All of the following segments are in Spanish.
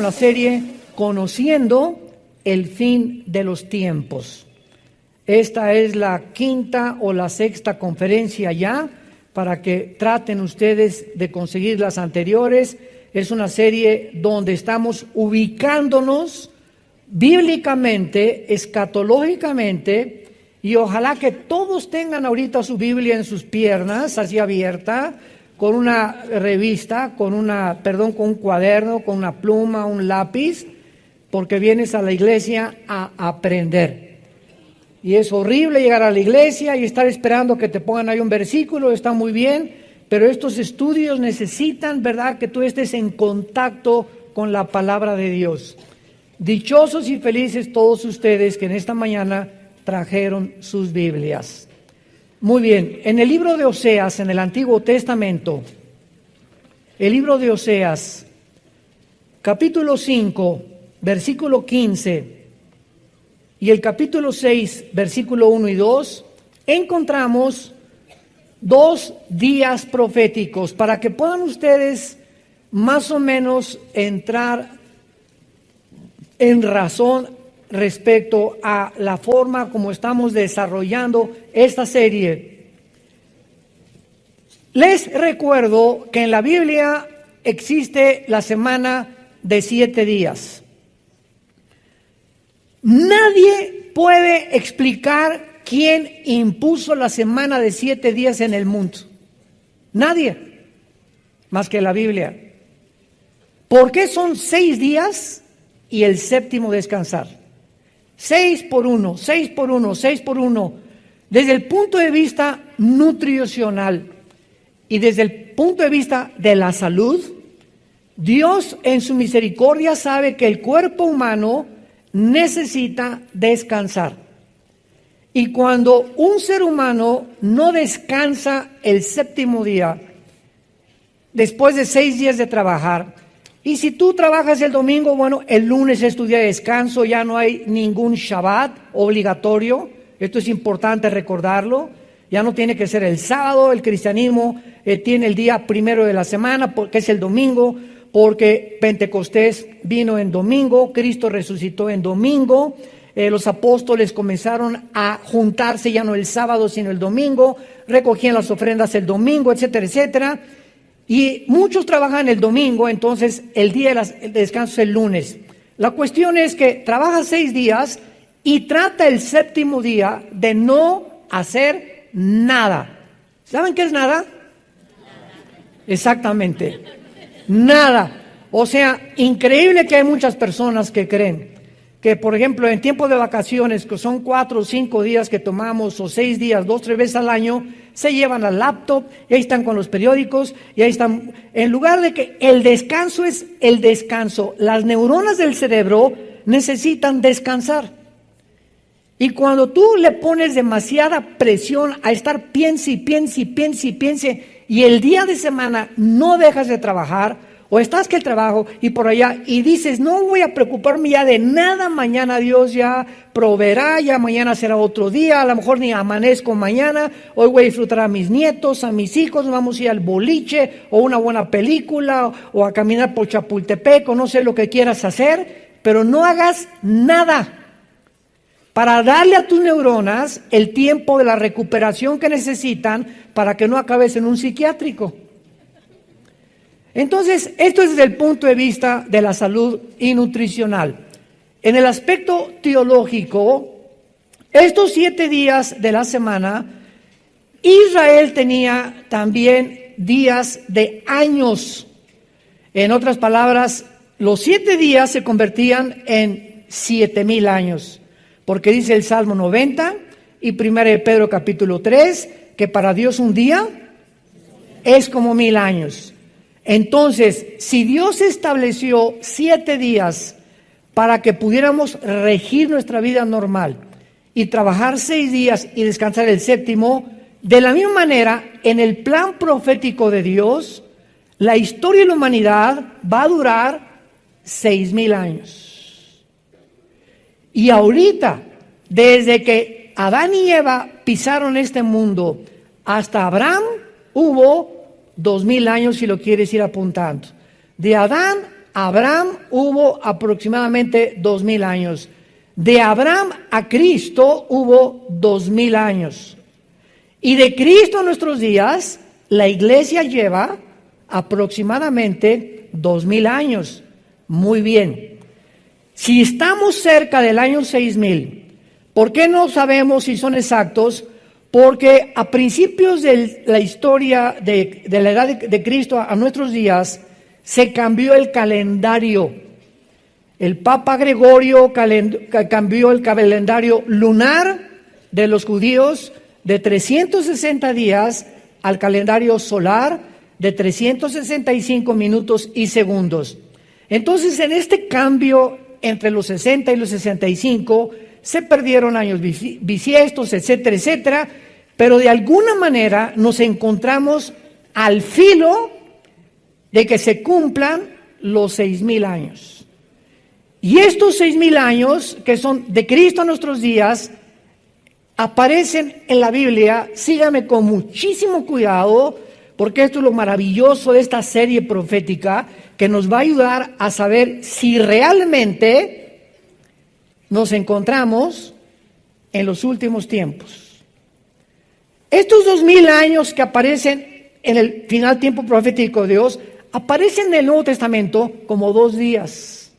La serie Conociendo el fin de los tiempos. Esta es la quinta o la sexta conferencia ya, para que traten ustedes de conseguir las anteriores. Es una serie donde estamos ubicándonos bíblicamente, escatológicamente, y ojalá que todos tengan ahorita su Biblia en sus piernas, así abierta, con una revista, con un cuaderno, con una pluma, un lápiz, porque vienes a la iglesia a aprender. Y es horrible llegar a la iglesia y estar esperando que te pongan ahí un versículo, está muy bien, pero estos estudios necesitan, ¿verdad?, que tú estés en contacto con la palabra de Dios. Dichosos y felices todos ustedes que en esta mañana trajeron sus Biblias. Muy bien, en el libro de Oseas, en el Antiguo Testamento, el libro de Oseas, capítulo 5, versículo 15, y el capítulo 6, versículo 1 y 2, encontramos dos días proféticos para que puedan ustedes más o menos entrar en razón respecto a la forma como estamos desarrollando esta serie. Les recuerdo que en la Biblia existe la semana de 7 días. Nadie puede explicar quién impuso la semana de 7 días en el mundo. Nadie, más que la Biblia. ¿Por qué son 6 días y el séptimo descansar? 6 por 1, 6 por 1, 6 por 1. Desde el punto de vista nutricional y desde el punto de vista de la salud, Dios en su misericordia sabe que el cuerpo humano necesita descansar. Y cuando un ser humano no descansa el séptimo día, después de 6 días de trabajar, y si tú trabajas el domingo, bueno, el lunes es tu día de descanso, ya no hay ningún Shabbat obligatorio. Esto es importante recordarlo. Ya no tiene que ser el sábado. El cristianismo tiene el día primero de la semana, porque es el domingo, porque Pentecostés vino en domingo, Cristo resucitó en domingo. Los apóstoles comenzaron a juntarse ya no el sábado, sino el domingo, recogían las ofrendas el domingo, etcétera, etcétera. Y muchos trabajan el domingo, entonces el día de descanso es el lunes. La cuestión es que trabaja 6 días y trata el séptimo día de no hacer nada. ¿Saben qué es nada? Exactamente, nada. O sea, increíble que hay muchas personas que creen que, por ejemplo, en tiempo de vacaciones, que son 4 o 5 días que tomamos, o 6 días, 2 o 3 veces al año, se llevan al laptop y ahí están con los periódicos y ahí están. En lugar de que el descanso es el descanso, las neuronas del cerebro necesitan descansar. Y cuando tú le pones demasiada presión a estar piense y piense y piense y piense, y el día de semana no dejas de trabajar, o estás que el trabajo y por allá, y dices, no voy a preocuparme ya de nada, mañana Dios ya proveerá, ya mañana será otro día, a lo mejor ni amanezco mañana, hoy voy a disfrutar a mis nietos, a mis hijos, vamos a ir al boliche, o una buena película, o a caminar por Chapultepec, o no sé lo que quieras hacer, pero no hagas nada para darle a tus neuronas el tiempo de la recuperación que necesitan para que no acabes en un psiquiátrico. Entonces, esto es desde el punto de vista de la salud y nutricional. En el aspecto teológico, estos 7 días de la semana, Israel tenía también días de años. En otras palabras, los 7 días se convertían en 7,000 años. Porque dice el Salmo 90 y 1 de Pedro capítulo 3, que para Dios un día es como 1000 años. Entonces, si Dios estableció 7 días para que pudiéramos regir nuestra vida normal y trabajar 6 días y descansar el séptimo, de la misma manera, en el plan profético de Dios, la historia de la humanidad va a durar 6,000 años. Y ahorita, desde que Adán y Eva pisaron este mundo hasta Abraham, hubo 2,000 años, si lo quieres ir apuntando. De Adán Abraham hubo aproximadamente 2000 años. De Abraham a Cristo hubo 2000 años. Y de Cristo a nuestros días, la iglesia lleva aproximadamente 2000 años. Muy bien. Si estamos cerca del año 6000, ¿por qué no sabemos si son exactos? Porque a principios de la historia de la edad de Cristo a nuestros días, se cambió el calendario. El Papa Gregorio cambió el calendario lunar de los judíos de 360 días al calendario solar de 365 minutos y segundos. Entonces, en este cambio entre los 60 y los 65, se perdieron años bisiestos, etcétera, etcétera, pero de alguna manera nos encontramos al filo de que se cumplan los 6000 años. Y estos 6000 años, que son de Cristo a nuestros días, aparecen en la Biblia. Síganme con muchísimo cuidado, porque esto es lo maravilloso de esta serie profética, que nos va a ayudar a saber si realmente nos encontramos en los últimos tiempos. Estos 2000 años que aparecen en el final tiempo profético de Dios, aparecen en el Nuevo Testamento como 2 días.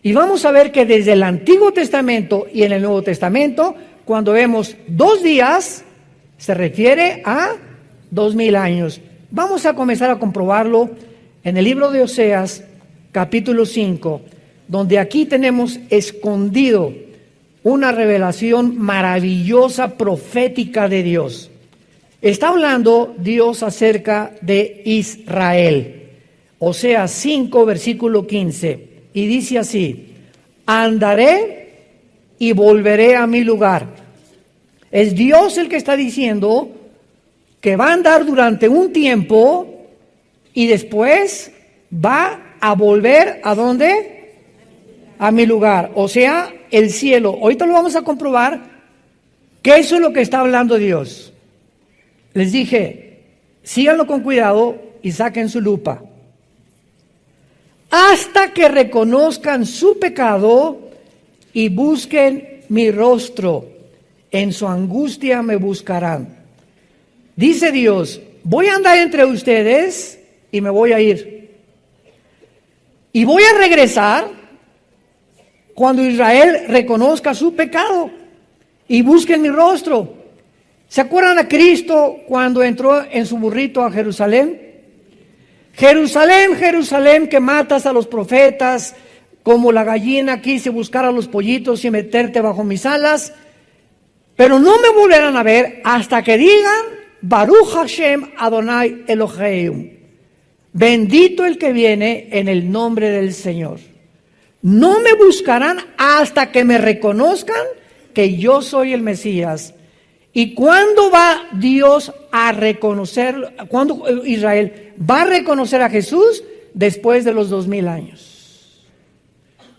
Y vamos a ver que desde el Antiguo Testamento y en el Nuevo Testamento, cuando vemos 2 días, se refiere a 2000 años. Vamos a comenzar a comprobarlo en el libro de Oseas, capítulo 5, donde aquí tenemos escondido una revelación maravillosa, profética de Dios. Está hablando Dios acerca de Israel. Oseas 5, versículo 15. Y dice así: andaré y volveré a mi lugar. Es Dios el que está diciendo que va a andar durante un tiempo y después va a volver ¿a dónde? A mi lugar, o sea, el cielo. Ahorita lo vamos a comprobar que eso es lo que está hablando Dios. Les dije, síganlo con cuidado y saquen su lupa. Hasta que reconozcan su pecado y busquen mi rostro. En su angustia me buscarán. Dice Dios, voy a andar entre ustedes y me voy a ir. Y voy a regresar cuando Israel reconozca su pecado y busquen mi rostro. ¿Se acuerdan a Cristo cuando entró en su burrito a Jerusalén? Jerusalén, Jerusalén, que matas a los profetas, como la gallina quise buscar a los pollitos y meterte bajo mis alas, pero no me volverán a ver hasta que digan, Baruch Hashem Adonai Eloheim, bendito el que viene en el nombre del Señor. No me buscarán hasta que me reconozcan que yo soy el Mesías. ¿Y cuándo va Dios a reconocer, cuándo Israel va a reconocer a Jesús? Después de los 2000 años.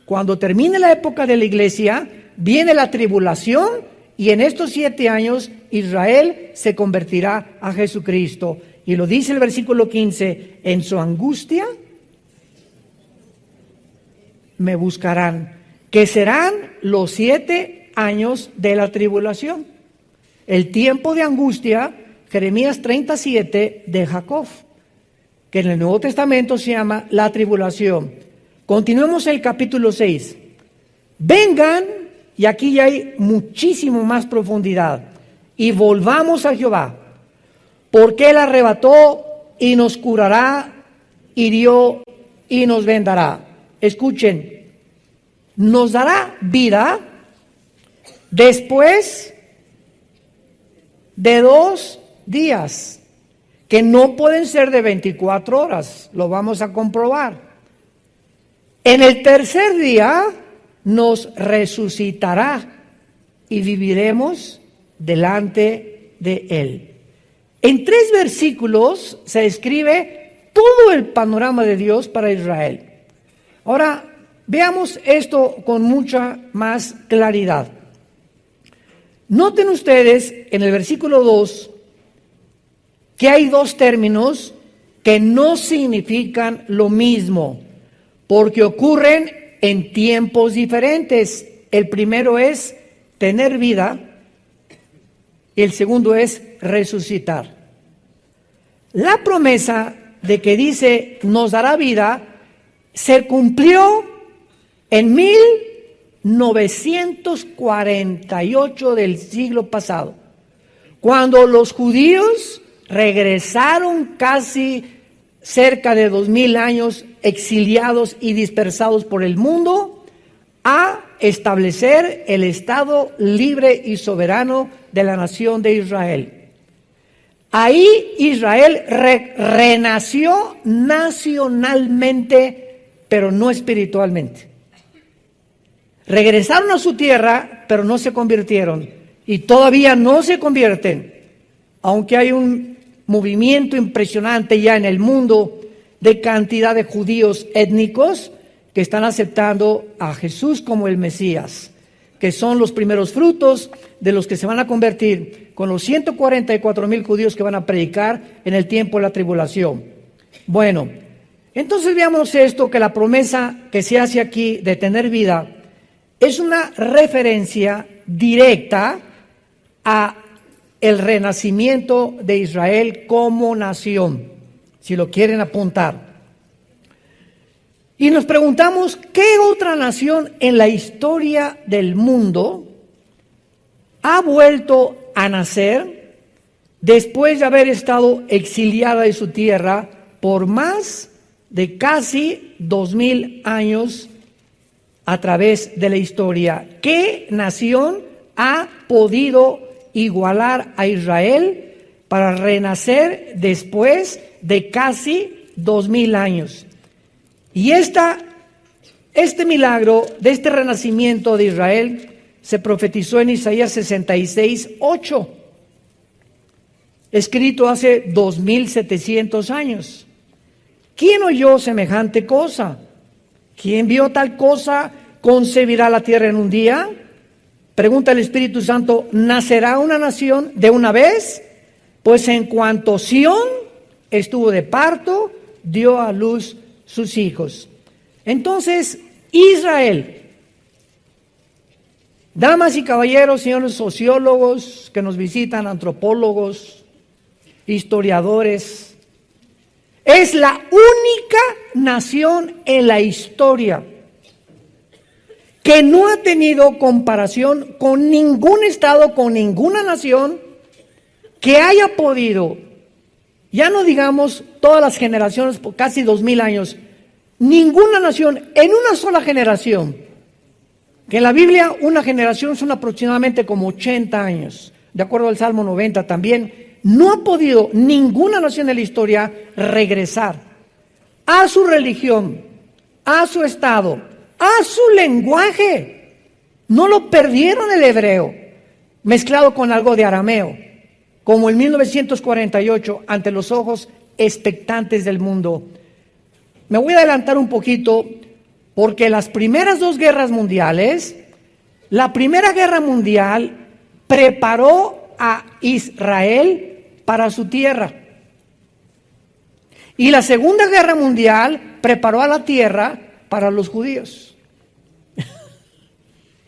Cuando termine la época de la iglesia, viene la tribulación y en estos 7 años Israel se convertirá a Jesucristo. Y lo dice el versículo 15, en su angustia me buscarán, que serán los 7 años de la tribulación. El tiempo de angustia, Jeremías 37 de Jacob, que en el Nuevo Testamento se llama la tribulación. Continuemos el capítulo 6. Vengan, y aquí ya hay muchísimo más profundidad, y volvamos a Jehová, porque Él arrebató y nos curará, hirió y nos vendará. Escuchen, nos dará vida después de 2 días, que no pueden ser de 24 horas, lo vamos a comprobar. En el tercer día nos resucitará y viviremos delante de Él. En 3 versículos se describe todo el panorama de Dios para Israel. Ahora, veamos esto con mucha más claridad. Noten ustedes en el versículo 2 que hay 2 términos que no significan lo mismo. porque ocurren en tiempos diferentes. El primero es tener vida y el segundo es resucitar. La promesa de que dice nos dará vida se cumplió en 1948 del siglo pasado, cuando los judíos regresaron casi cerca de 2000 años exiliados y dispersados por el mundo a establecer el Estado libre y soberano de la nación de Israel. Ahí Israel renació nacionalmente, pero no espiritualmente. Regresaron a su tierra, pero no se convirtieron y todavía no se convierten, aunque hay un movimiento impresionante ya en el mundo de cantidad de judíos étnicos que están aceptando a Jesús como el Mesías, que son los primeros frutos de los que se van a convertir con los 144,000 judíos que van a predicar en el tiempo de la tribulación. Bueno, entonces veamos esto, que la promesa que se hace aquí de tener vida es una referencia directa a el renacimiento de Israel como nación, si lo quieren apuntar. Y nos preguntamos, ¿qué otra nación en la historia del mundo ha vuelto a nacer después de haber estado exiliada de su tierra por más de casi 2000 años a través de la historia? ¿Qué nación ha podido igualar a Israel para renacer después de casi 2000 años? Y este milagro de este renacimiento de Israel se profetizó en Isaías 66:8, escrito hace 2700 años. ¿Quién oyó semejante cosa? ¿Quién vio tal cosa? ¿Concebirá la tierra en un día? Pregunta el Espíritu Santo, ¿nacerá una nación de una vez? Pues en cuanto Sión estuvo de parto, dio a luz sus hijos. Entonces, Israel, damas y caballeros, señores sociólogos que nos visitan, antropólogos, historiadores, es la única nación en la historia que no ha tenido comparación con ningún estado, con ninguna nación que haya podido, ya no digamos todas las generaciones, por casi 2000 años, ninguna nación en una sola generación, que en la Biblia una generación son aproximadamente como 80 años, de acuerdo al Salmo 90 también, no ha podido ninguna nación en la historia regresar a su religión, a su estado, a su lenguaje. No lo perdieron el hebreo, mezclado con algo de arameo, como en 1948, ante los ojos expectantes del mundo. Me voy a adelantar un poquito, porque las primeras dos guerras mundiales, la Primera Guerra Mundial preparó a Israel para su tierra. Y la Segunda Guerra Mundial preparó a la tierra para los judíos.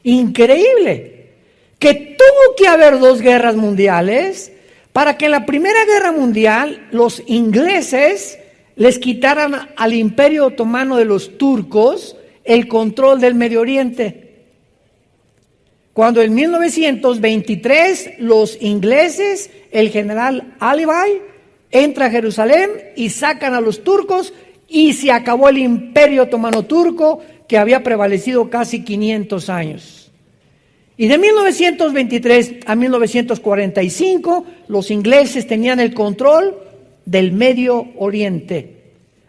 Increíble que tuvo que haber dos guerras mundiales para que en la Primera Guerra Mundial los ingleses les quitaran al Imperio Otomano de los turcos el control del Medio Oriente. Cuando en 1923 los ingleses, el general Alibay, entra a Jerusalén y sacan a los turcos y se acabó el Imperio Otomano turco que había prevalecido casi 500 años. Y de 1923 a 1945 los ingleses tenían el control del Medio Oriente.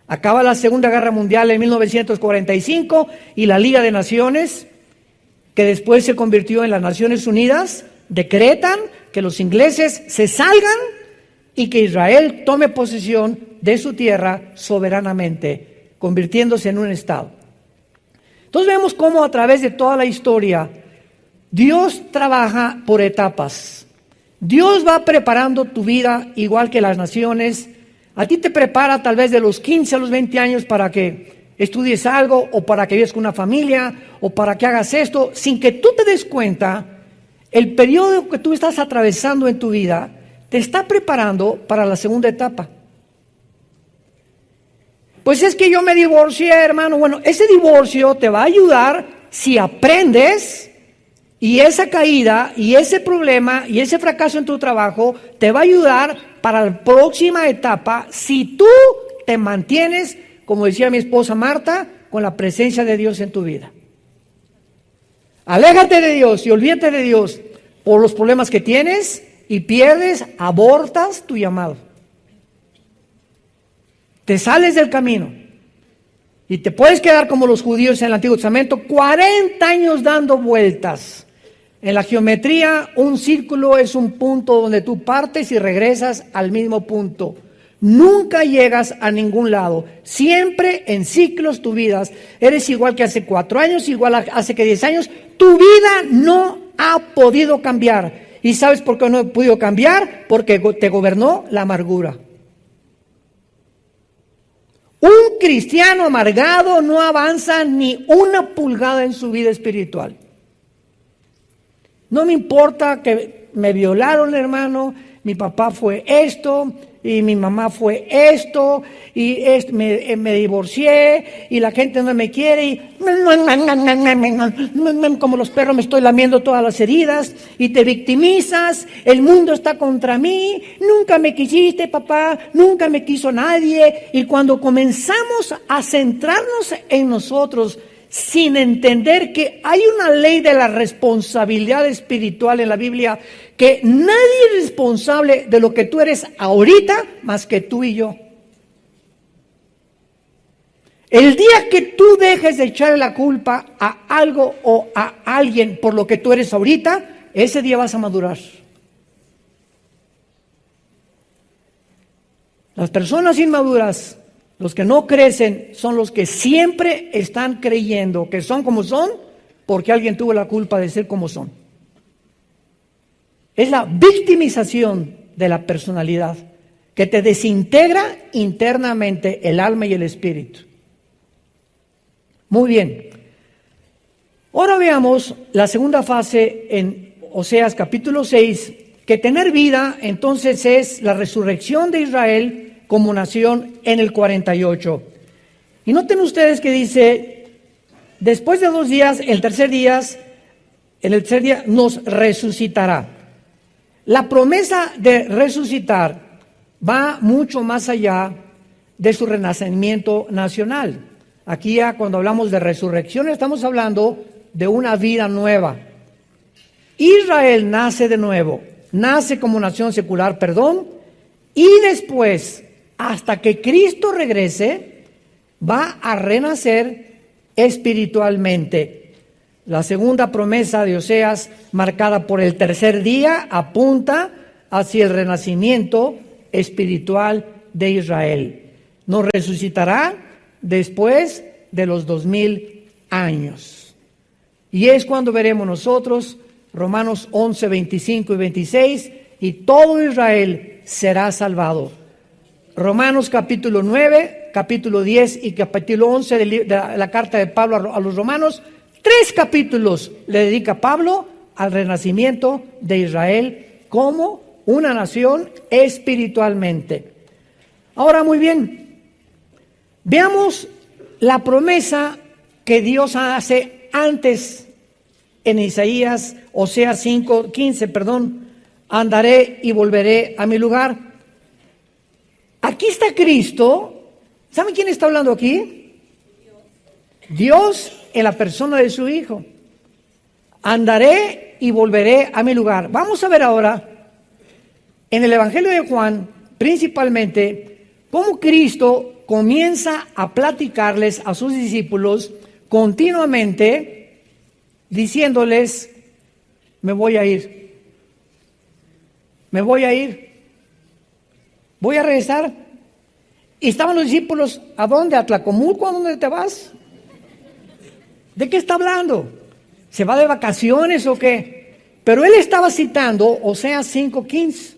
Acaba la Segunda Guerra Mundial en 1945 y la Liga de Naciones, que después se convirtió en las Naciones Unidas, decretan que los ingleses se salgan y que Israel tome posesión de su tierra soberanamente, convirtiéndose en un estado. Entonces vemos cómo a través de toda la historia Dios trabaja por etapas. Dios va preparando tu vida igual que las naciones. A ti te prepara tal vez de los 15 a los 20 años para que estudies algo, o para que vivas con una familia, o para que hagas esto, sin que tú te des cuenta, el periodo que tú estás atravesando en tu vida te está preparando para la segunda etapa. Pues es que yo me divorcié, hermano. Bueno, ese divorcio te va a ayudar si aprendes, y esa caída, y ese problema, y ese fracaso en tu trabajo, te va a ayudar para la próxima etapa si tú te mantienes, como decía mi esposa Marta, con la presencia de Dios en tu vida. Aléjate de Dios y olvídate de Dios por los problemas que tienes y pierdes, abortas tu llamado. Te sales del camino y te puedes quedar como los judíos en el Antiguo Testamento, 40 años dando vueltas. En la geometría, un círculo es un punto donde tú partes y regresas al mismo punto. Nunca llegas a ningún lado. Siempre en ciclos tu vida. Eres igual que hace 4 años, igual hace que 10 años. Tu vida no ha podido cambiar. ¿Y sabes por qué no ha podido cambiar? Porque te gobernó la amargura. Un cristiano amargado no avanza ni una pulgada en su vida espiritual. No me importa que me violaron, hermano, mi papá fue esto, y mi mamá fue esto, y me divorcié, y la gente no me quiere, y como los perros me estoy lamiendo todas las heridas, y te victimizas, el mundo está contra mí, nunca me quisiste, papá, nunca me quiso nadie. Y cuando comenzamos a centrarnos en nosotros, sin entender que hay una ley de la responsabilidad espiritual en la Biblia, que nadie es responsable de lo que tú eres ahorita más que tú y yo. El día que tú dejes de echarle la culpa a algo o a alguien por lo que tú eres ahorita, ese día vas a madurar. Las personas inmaduras, los que no crecen, son los que siempre están creyendo que son como son porque alguien tuvo la culpa de ser como son. Es la victimización de la personalidad que te desintegra internamente el alma y el espíritu. Muy bien. Ahora veamos la segunda fase en Oseas capítulo 6, que tener vida entonces es la resurrección de Israel como nación en el 48. Y noten ustedes que dice, después de 2 días, en el tercer día nos resucitará. La promesa de resucitar va mucho más allá de su renacimiento nacional. Aquí ya cuando hablamos de resurrección estamos hablando de una vida nueva. Israel nace de nuevo, nace como nación secular, y después, hasta que Cristo regrese, va a renacer espiritualmente. La segunda promesa de Oseas, marcada por el tercer día, apunta hacia el renacimiento espiritual de Israel. Nos resucitará después de los 2000 años. Y es cuando veremos nosotros Romanos 11, 25 y 26, y todo Israel será salvado. Romanos capítulo 9, capítulo 10 y capítulo 11 de la carta de Pablo a los romanos, 3 capítulos le dedica Pablo al renacimiento de Israel como una nación espiritualmente. Ahora, muy bien, veamos la promesa que Dios hace antes en Isaías, Oseas 15, andaré y volveré a mi lugar. Aquí está Cristo. ¿Saben quién está hablando aquí? Dios en la persona de su Hijo. Andaré y volveré a mi lugar. Vamos a ver ahora en el Evangelio de Juan, principalmente, cómo Cristo comienza a platicarles a sus discípulos continuamente, diciéndoles, me voy a ir. Me voy a ir. Voy a regresar. Y estaban los discípulos, ¿a dónde? ¿A Tlacomulco? ¿A dónde te vas? ¿De qué está hablando? ¿Se va de vacaciones o qué? Pero él estaba citando Oseas 5:15,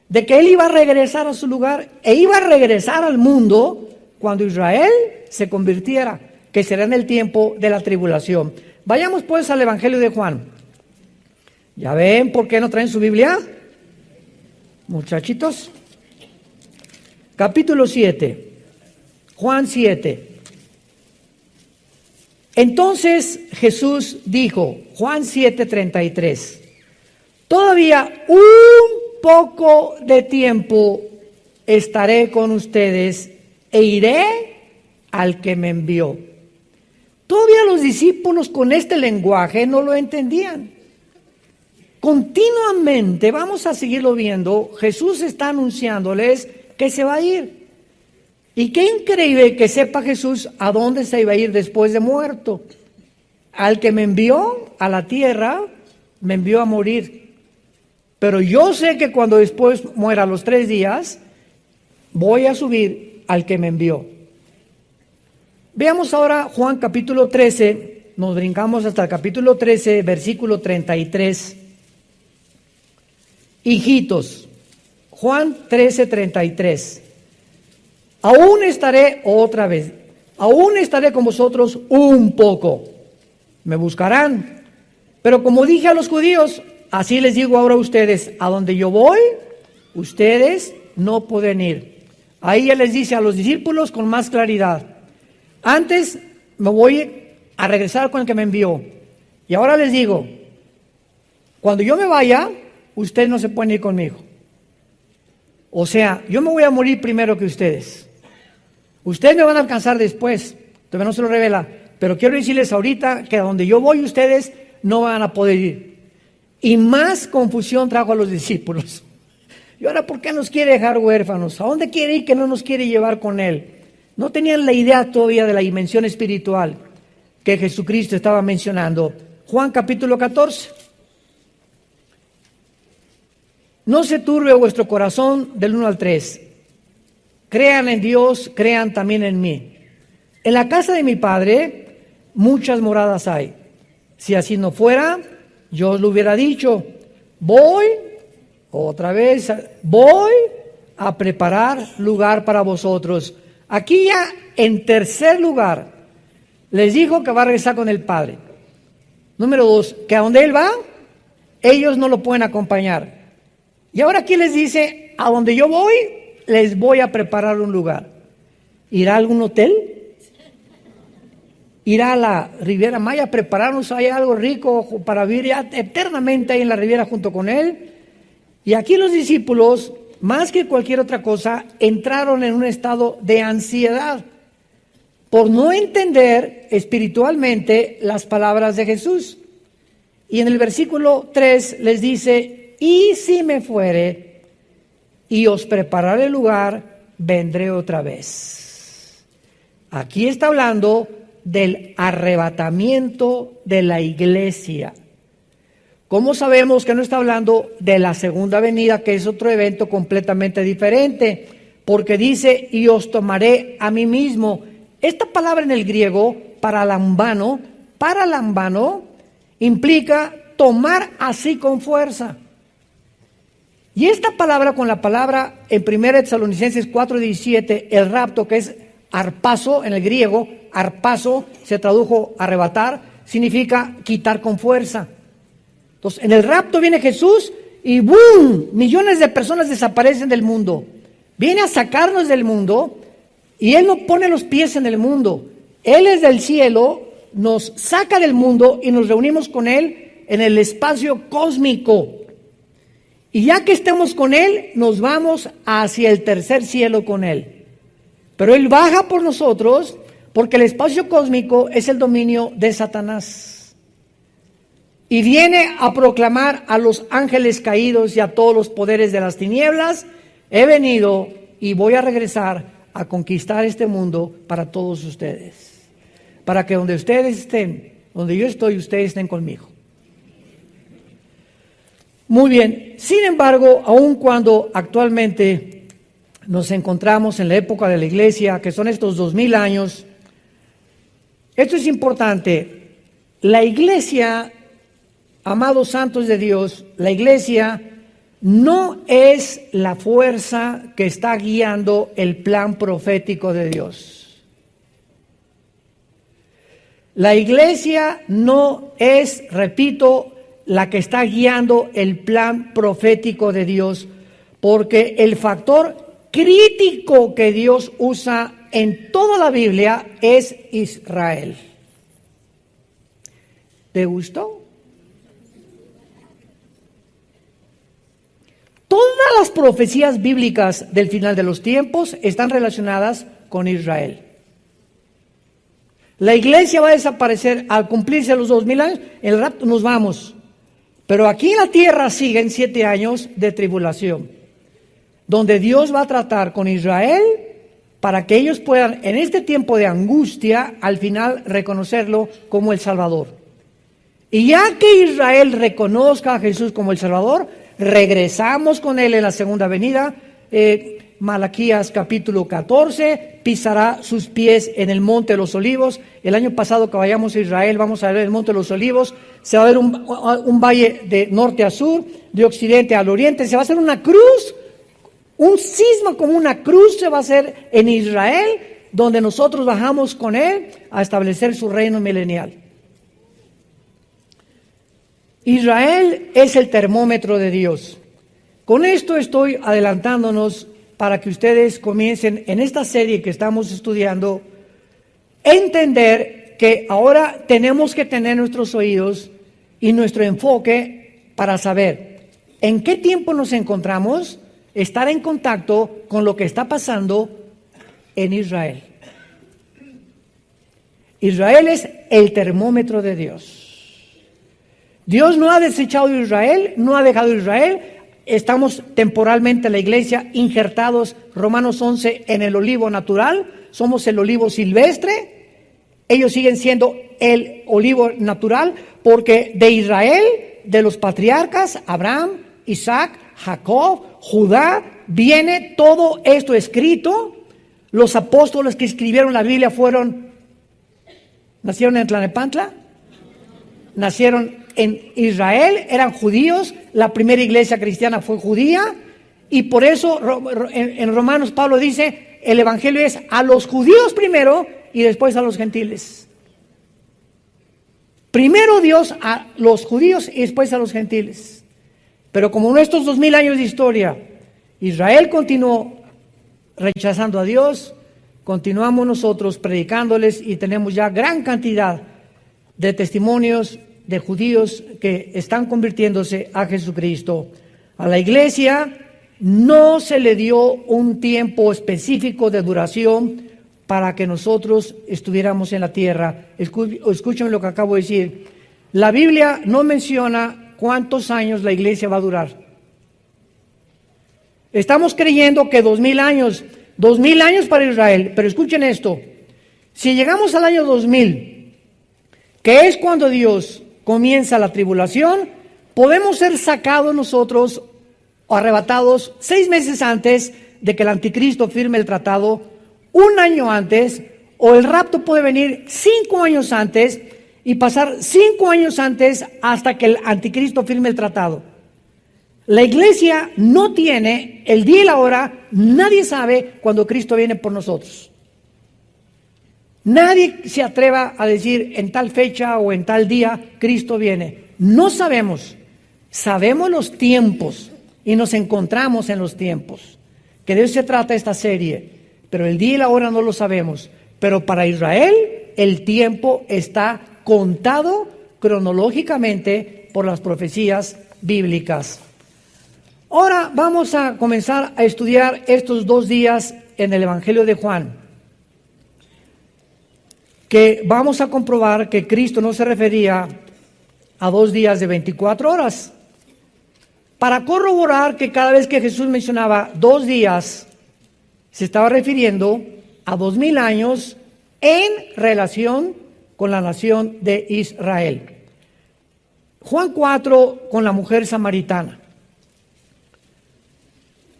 de que él iba a regresar a su lugar e iba a regresar al mundo cuando Israel se convirtiera, que será en el tiempo de la tribulación. Vayamos pues al Evangelio de Juan. ¿Ya ven por qué no traen su Biblia, muchachitos? Capítulo 7, Juan 7. Entonces Jesús dijo, Juan 7:33, todavía un poco de tiempo estaré con ustedes e iré al que me envió. Todavía los discípulos con este lenguaje no lo entendían. Continuamente, vamos a seguirlo viendo, Jesús está anunciándoles que se va a ir. Y qué increíble que sepa Jesús a dónde se iba a ir después de muerto. Al que me envió a la tierra, me envió a morir. Pero yo sé que cuando después muera a los 3 días, voy a subir al que me envió. Veamos ahora Juan capítulo 13, nos brincamos hasta el capítulo 13, versículo 33. Hijitos, Juan 13:33. Aún estaré otra vez, aún estaré con vosotros un poco. Me buscarán, pero como dije a los judíos, así les digo ahora a ustedes, a donde yo voy, ustedes no pueden ir. Ahí ya les dice a los discípulos con más claridad, antes me voy a regresar con el que me envió. Y ahora les digo, cuando yo me vaya, ustedes no se pueden ir conmigo. O sea, yo me voy a morir primero que ustedes. Ustedes me van a alcanzar después, todavía no se lo revela, pero quiero decirles ahorita que a donde yo voy ustedes no van a poder ir. Y más confusión trajo a los discípulos. ¿Y ahora por qué nos quiere dejar huérfanos? ¿A dónde quiere ir que no nos quiere llevar con él? No tenían la idea todavía de la dimensión espiritual que Jesucristo estaba mencionando. Juan capítulo 14. No se turbe vuestro corazón del 1 al 3. Crean en Dios, crean también en mí. En la casa de mi Padre muchas moradas hay. Si así no fuera, yo os lo hubiera dicho. Voy a preparar lugar para vosotros. Aquí ya en tercer lugar, les dijo que va a regresar con el Padre. Número 2, que a donde Él va, ellos no lo pueden acompañar. Y ahora aquí les dice, a donde yo voy, les voy a preparar un lugar. ¿Irá a algún hotel? ¿Irá a la Riviera Maya a prepararnos ahí algo rico para vivir ya eternamente ahí en la Riviera junto con Él? Y aquí los discípulos, más que cualquier otra cosa, entraron en un estado de ansiedad por no entender espiritualmente las palabras de Jesús. Y en el versículo 3 les dice, y si me fuere y os prepararé lugar, vendré otra vez. Aquí está hablando del arrebatamiento de la iglesia. ¿Cómo sabemos que no está hablando de la segunda venida, que es otro evento completamente diferente? Porque dice, y os tomaré a mí mismo. Esta palabra en el griego, paralambano, implica tomar así con fuerza. Y esta palabra con la palabra en 1 Tesalonicenses 4:17, el rapto, que es arpazo en el griego, arpazo se tradujo arrebatar, significa quitar con fuerza. Entonces, en el rapto viene Jesús y ¡boom! Millones de personas desaparecen del mundo. Viene a sacarnos del mundo y Él no pone los pies en el mundo. Él es del cielo, nos saca del mundo y nos reunimos con Él en el espacio cósmico. Y ya que estemos con Él, nos vamos hacia el tercer cielo con Él. Pero Él baja por nosotros porque el espacio cósmico es el dominio de Satanás. Y viene a proclamar a los ángeles caídos y a todos los poderes de las tinieblas, he venido y voy a regresar a conquistar este mundo para todos ustedes. Para que donde ustedes estén, donde yo estoy, ustedes estén conmigo. Muy bien, sin embargo, aun cuando actualmente nos encontramos en la época de la iglesia, que son estos 2000 años, esto es importante. La iglesia, amados santos de Dios, la iglesia no es la fuerza que está guiando el plan profético de Dios. La iglesia no es, repito, la que está guiando el plan profético de Dios, porque el factor crítico que Dios usa en toda la Biblia es Israel. ¿Te gustó? Todas las profecías bíblicas del final de los tiempos están relacionadas con Israel. La iglesia va a desaparecer al cumplirse los 2000 años, el rapto nos vamos. Pero aquí en la tierra siguen 7 años de tribulación, donde Dios va a tratar con Israel para que ellos puedan, en este tiempo de angustia, al final reconocerlo como el Salvador. Y ya que Israel reconozca a Jesús como el Salvador, regresamos con Él en la segunda venida. Malaquías capítulo 14, pisará sus pies en el Monte de los Olivos. El año pasado que vayamos a Israel, vamos a ver el Monte de los Olivos. Se va a ver un valle de norte a sur, de occidente al oriente. Se va a hacer una cruz, un cisma como una cruz se va a hacer en Israel, donde nosotros bajamos con Él a establecer su reino milenial. Israel es el termómetro de Dios. Con esto estoy adelantándonos para que ustedes comiencen en esta serie que estamos estudiando, entender que ahora tenemos que tener nuestros oídos y nuestro enfoque para saber en qué tiempo nos encontramos, estar en contacto con lo que está pasando en Israel. Israel es el termómetro de Dios. Dios no ha desechado a Israel, no ha dejado a Israel. Estamos temporalmente la iglesia injertados, Romanos 11, en el olivo natural. Somos el olivo silvestre. Ellos siguen siendo el olivo natural porque de Israel, de los patriarcas, Abraham, Isaac, Jacob, Judá, viene todo esto escrito. Los apóstoles que escribieron la Biblia nacieron en Tlalnepantla, nacieron en Israel, eran judíos, la primera iglesia cristiana fue judía, y por eso en Romanos Pablo dice, el evangelio es a los judíos primero y después a los gentiles. Primero Dios a los judíos y después a los gentiles. Pero como en estos 2000 años de historia, Israel continuó rechazando a Dios, continuamos nosotros predicándoles y tenemos ya gran cantidad de testimonios de judíos que están convirtiéndose a Jesucristo. A la iglesia no se le dio un tiempo específico de duración para que nosotros estuviéramos en la tierra. Escúchenme lo que acabo de decir. La Biblia no menciona cuántos años la iglesia va a durar. Estamos creyendo que 2000 años para Israel, pero escuchen esto. Si llegamos al año 2000, que es cuando Dios comienza la tribulación, podemos ser sacados nosotros o arrebatados 6 meses antes de que el anticristo firme el tratado, 1 año antes, o el rapto puede venir 5 años antes y pasar 5 años antes hasta que el anticristo firme el tratado. La iglesia no tiene el día y la hora, nadie sabe cuando Cristo viene por nosotros. Nadie se atreva a decir en tal fecha o en tal día Cristo viene. No sabemos. Sabemos los tiempos y nos encontramos en los tiempos. Que de eso se trata esta serie. Pero el día y la hora no lo sabemos. Pero para Israel el tiempo está contado cronológicamente por las profecías bíblicas. Ahora vamos a comenzar a estudiar estos 2 días en el Evangelio de Juan, que vamos a comprobar que Cristo no se refería a 2 días de 24 horas. Para corroborar que cada vez que Jesús mencionaba 2 días, se estaba refiriendo a 2000 años en relación con la nación de Israel. Juan 4 con la mujer samaritana.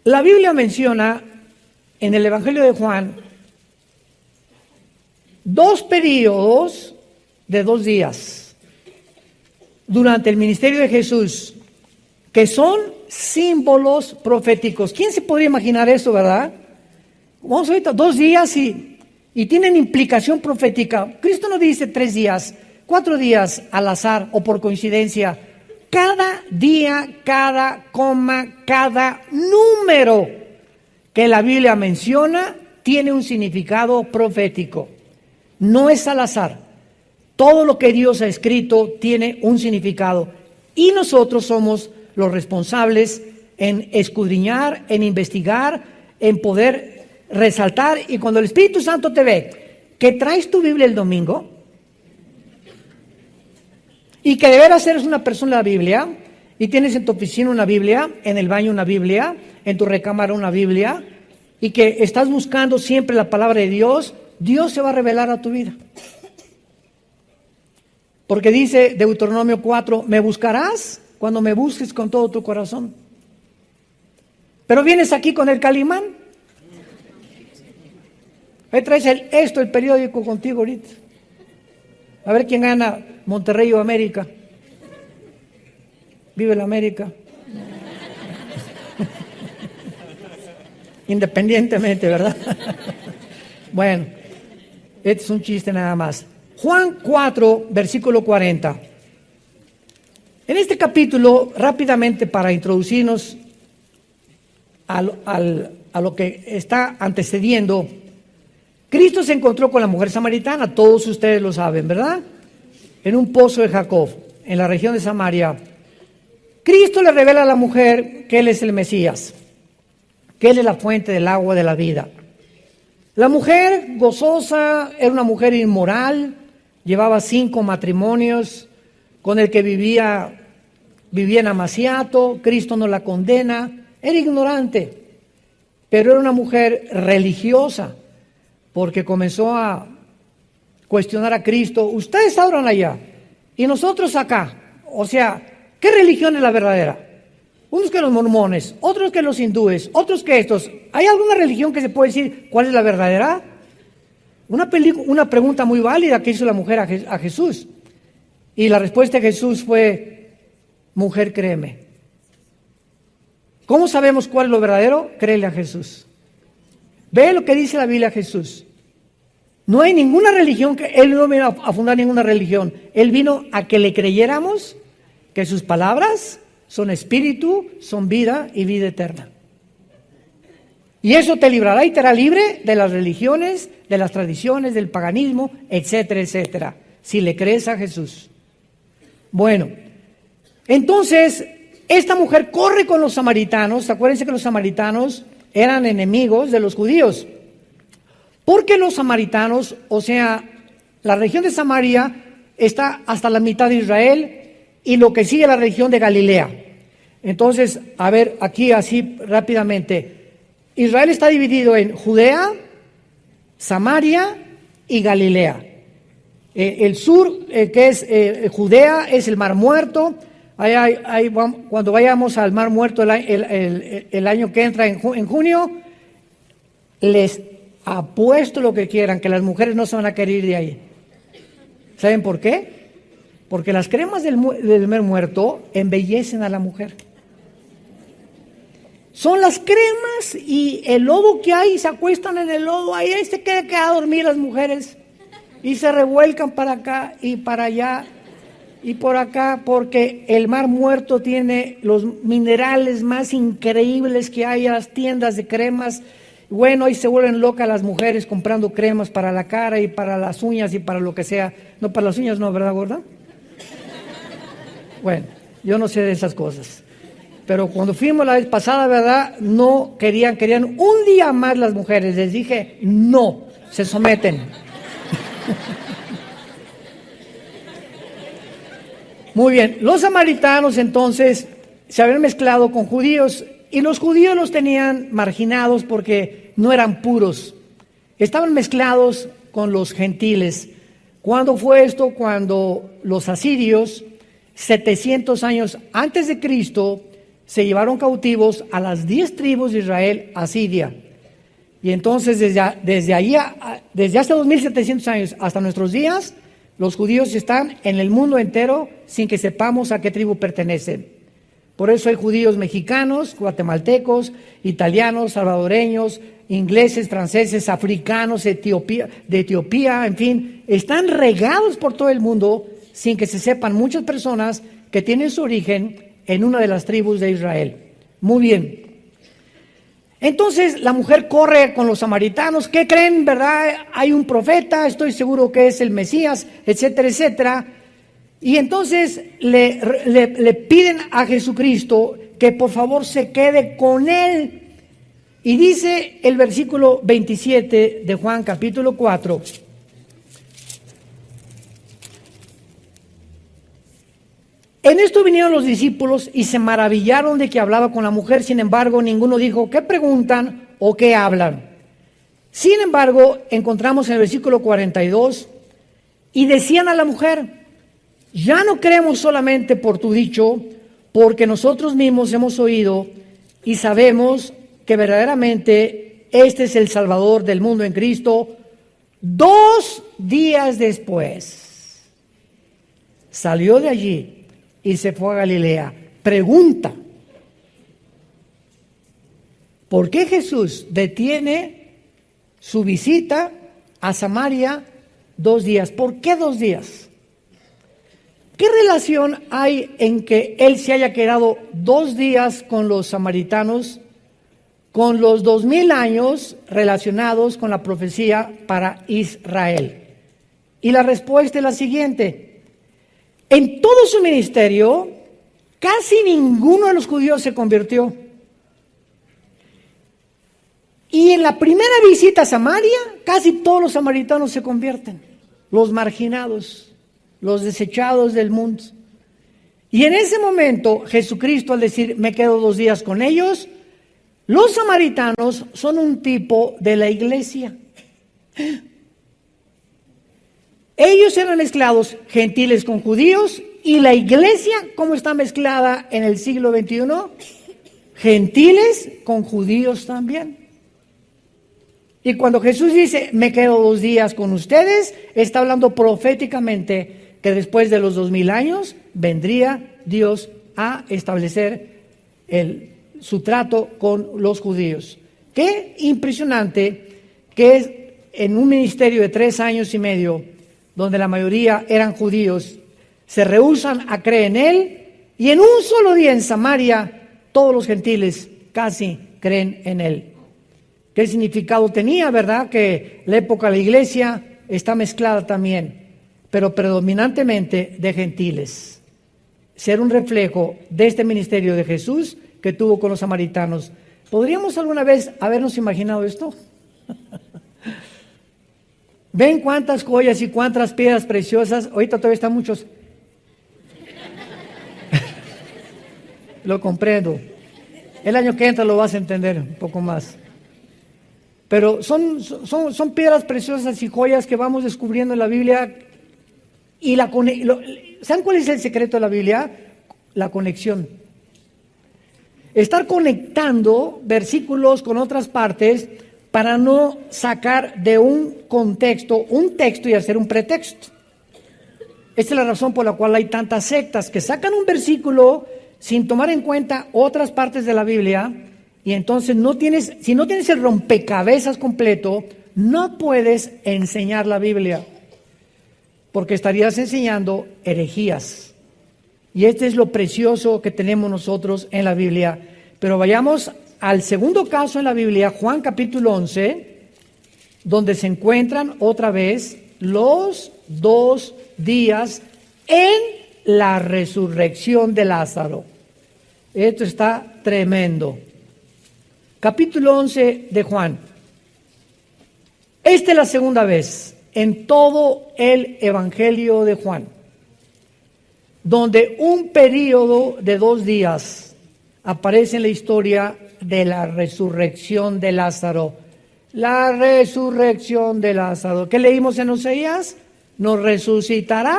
La Biblia menciona en el Evangelio de Juan 2 periodos de 2 días durante el ministerio de Jesús, que son símbolos proféticos. ¿Quién se podría imaginar eso, verdad? Vamos ahorita 2 días y y tienen implicación profética. Cristo no dice 3 días, 4 días al azar o por coincidencia. Cada día, cada coma, cada número que la Biblia menciona tiene un significado profético. No es al azar. Todo lo que Dios ha escrito tiene un significado. Y nosotros somos los responsables en escudriñar, en investigar, en poder resaltar. Y cuando el Espíritu Santo te ve que traes tu Biblia el domingo y que de veras eres una persona de la Biblia y tienes en tu oficina una Biblia, en el baño una Biblia, en tu recámara una Biblia, y que estás buscando siempre la palabra de Dios, Dios se va a revelar a tu vida. Porque dice Deuteronomio 4, me buscarás cuando me busques con todo tu corazón. Pero vienes aquí con el Calimán. Ahí traes el periódico contigo ahorita. A ver quién gana, Monterrey o América. Vive la América. Independientemente, ¿verdad? Bueno, este es un chiste nada más. Juan 4, versículo 40. En este capítulo, rápidamente para introducirnos a lo que está antecediendo, Cristo se encontró con la mujer samaritana, todos ustedes lo saben, ¿verdad? En un pozo de Jacob, en la región de Samaria. Cristo le revela a la mujer que Él es el Mesías, que Él es la fuente del agua de la vida. La mujer gozosa era una mujer inmoral, llevaba 5 matrimonios, con el que vivía en amaciato. Cristo no la condena, era ignorante, pero era una mujer religiosa, porque comenzó a cuestionar a Cristo. Ustedes adoran allá y nosotros acá. O sea, ¿qué religión es la verdadera? Unos que los mormones, otros que los hindúes, otros que estos. ¿Hay alguna religión que se puede decir cuál es la verdadera? Una pregunta muy válida que hizo la mujer a Jesús. Y la respuesta de Jesús fue, mujer, créeme. ¿Cómo sabemos cuál es lo verdadero? Créele a Jesús. Ve lo que dice la Biblia a Jesús. No hay ninguna religión, Él no vino a fundar ninguna religión. Él vino a que le creyéramos que sus palabras son espíritu, son vida y vida eterna. Y eso te librará y te hará libre de las religiones, de las tradiciones, del paganismo, etcétera, etcétera, si le crees a Jesús. Bueno, entonces, esta mujer corre con los samaritanos. Acuérdense que los samaritanos eran enemigos de los judíos. Porque los samaritanos, o sea, la región de Samaria está hasta la mitad de Israel y lo que sigue la región de Galilea. Entonces, a ver, aquí así rápidamente. Israel está dividido en Judea, Samaria y Galilea. El sur, que es Judea, es el Mar Muerto. Cuando vayamos al Mar Muerto el año que entra en junio, les apuesto lo que quieran, que las mujeres no se van a querer ir de ahí. ¿Saben por qué? Porque las cremas del Mar Muerto embellecen a la mujer. Son las cremas y el lodo que hay, se acuestan en el lodo, ahí se quedan a dormir las mujeres y se revuelcan para acá y para allá y por acá, porque el Mar Muerto tiene los minerales más increíbles que hay. A las tiendas de cremas, bueno, ahí se vuelven locas las mujeres comprando cremas para la cara y para las uñas y para lo que sea. No, para las uñas no, ¿verdad, gorda? Bueno, yo no sé de esas cosas. Pero cuando fuimos la vez pasada, ¿verdad? No querían un día más las mujeres. Les dije, no, se someten. Muy bien, los samaritanos entonces se habían mezclado con judíos y los judíos los tenían marginados porque no eran puros. Estaban mezclados con los gentiles. ¿Cuándo fue esto? Cuando los asirios, 700 años antes de Cristo, se llevaron cautivos a las 10 tribus de Israel a Siria. Y entonces desde hace 2700 años hasta nuestros días, los judíos están en el mundo entero sin que sepamos a qué tribu pertenecen. Por eso hay judíos mexicanos, guatemaltecos, italianos, salvadoreños, ingleses, franceses, africanos, de Etiopía, en fin, están regados por todo el mundo sin que se sepan muchas personas que tienen su origen en una de las tribus de Israel. Muy bien. Entonces la mujer corre con los samaritanos. ¿Qué creen, verdad? Hay un profeta, estoy seguro que es el Mesías, etcétera, etcétera. Y entonces le piden a Jesucristo que por favor se quede con él. Y dice el versículo 27 de Juan capítulo 4. En esto vinieron los discípulos y se maravillaron de que hablaba con la mujer. Sin embargo, ninguno dijo, ¿qué preguntan o qué hablan? Sin embargo, encontramos en el versículo 42, y decían a la mujer, ya no creemos solamente por tu dicho, porque nosotros mismos hemos oído y sabemos que verdaderamente este es el Salvador del mundo en Cristo. 2 días después, salió de allí y se fue a Galilea. Pregunta, ¿por qué Jesús detiene su visita a Samaria 2 días? ¿Por qué 2 días? ¿Qué relación hay en que él se haya quedado 2 días con los samaritanos, con los 2000 años relacionados con la profecía para Israel? Y la respuesta es la siguiente. En todo su ministerio, casi ninguno de los judíos se convirtió. Y en la primera visita a Samaria, casi todos los samaritanos se convierten. Los marginados, los desechados del mundo. Y en ese momento, Jesucristo, al decir, me quedo 2 días con ellos, los samaritanos son un tipo de la iglesia. Ellos eran mezclados, gentiles con judíos, y la iglesia, ¿cómo está mezclada en el siglo XXI? Gentiles con judíos también. Y cuando Jesús dice, me quedo 2 días con ustedes, está hablando proféticamente que después de los 2000 años vendría Dios a establecer su trato con los judíos. Qué impresionante que es en un ministerio de 3 años y medio, donde la mayoría eran judíos, se rehúsan a creer en él, y en un solo día en Samaria, todos los gentiles casi creen en él. ¿Qué significado tenía, verdad? Que la época de la iglesia está mezclada también, pero predominantemente de gentiles. Ser un reflejo de este ministerio de Jesús que tuvo con los samaritanos. ¿Podríamos alguna vez habernos imaginado esto? ¿Ven cuántas joyas y cuántas piedras preciosas? Ahorita todavía están muchos. Lo comprendo. El año que entra lo vas a entender un poco más. Pero son piedras preciosas y joyas que vamos descubriendo en la Biblia. Y ¿saben cuál es el secreto de la Biblia? La conexión. Estar conectando versículos con otras partes para no sacar de un contexto un texto y hacer un pretexto. Esta es la razón por la cual hay tantas sectas que sacan un versículo sin tomar en cuenta otras partes de la Biblia, y entonces si no tienes el rompecabezas completo, no puedes enseñar la Biblia, porque estarías enseñando herejías. Y este es lo precioso que tenemos nosotros en la Biblia. Pero vayamos al segundo caso en la Biblia, Juan capítulo 11, donde se encuentran otra vez los 2 días en la resurrección de Lázaro. Esto está tremendo. Capítulo 11 de Juan. Esta es la segunda vez en todo el Evangelio de Juan, donde un periodo de 2 días aparece en la historia de la resurrección de Lázaro. La resurrección de Lázaro. ¿Qué leímos en Oseas? Nos resucitará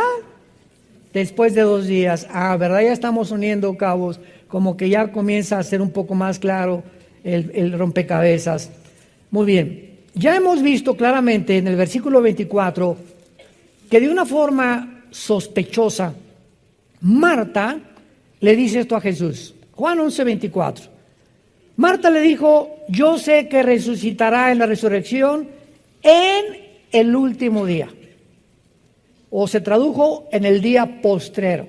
después de 2 días. ¿Verdad? Ya estamos uniendo cabos, como que ya comienza a ser un poco más claro el rompecabezas. Muy bien. Ya hemos visto claramente en el versículo 24 que de una forma sospechosa, Marta le dice esto a Jesús. Juan 11:24. Marta le dijo, yo sé que resucitará en la resurrección en el último día. O se tradujo en el día postrero.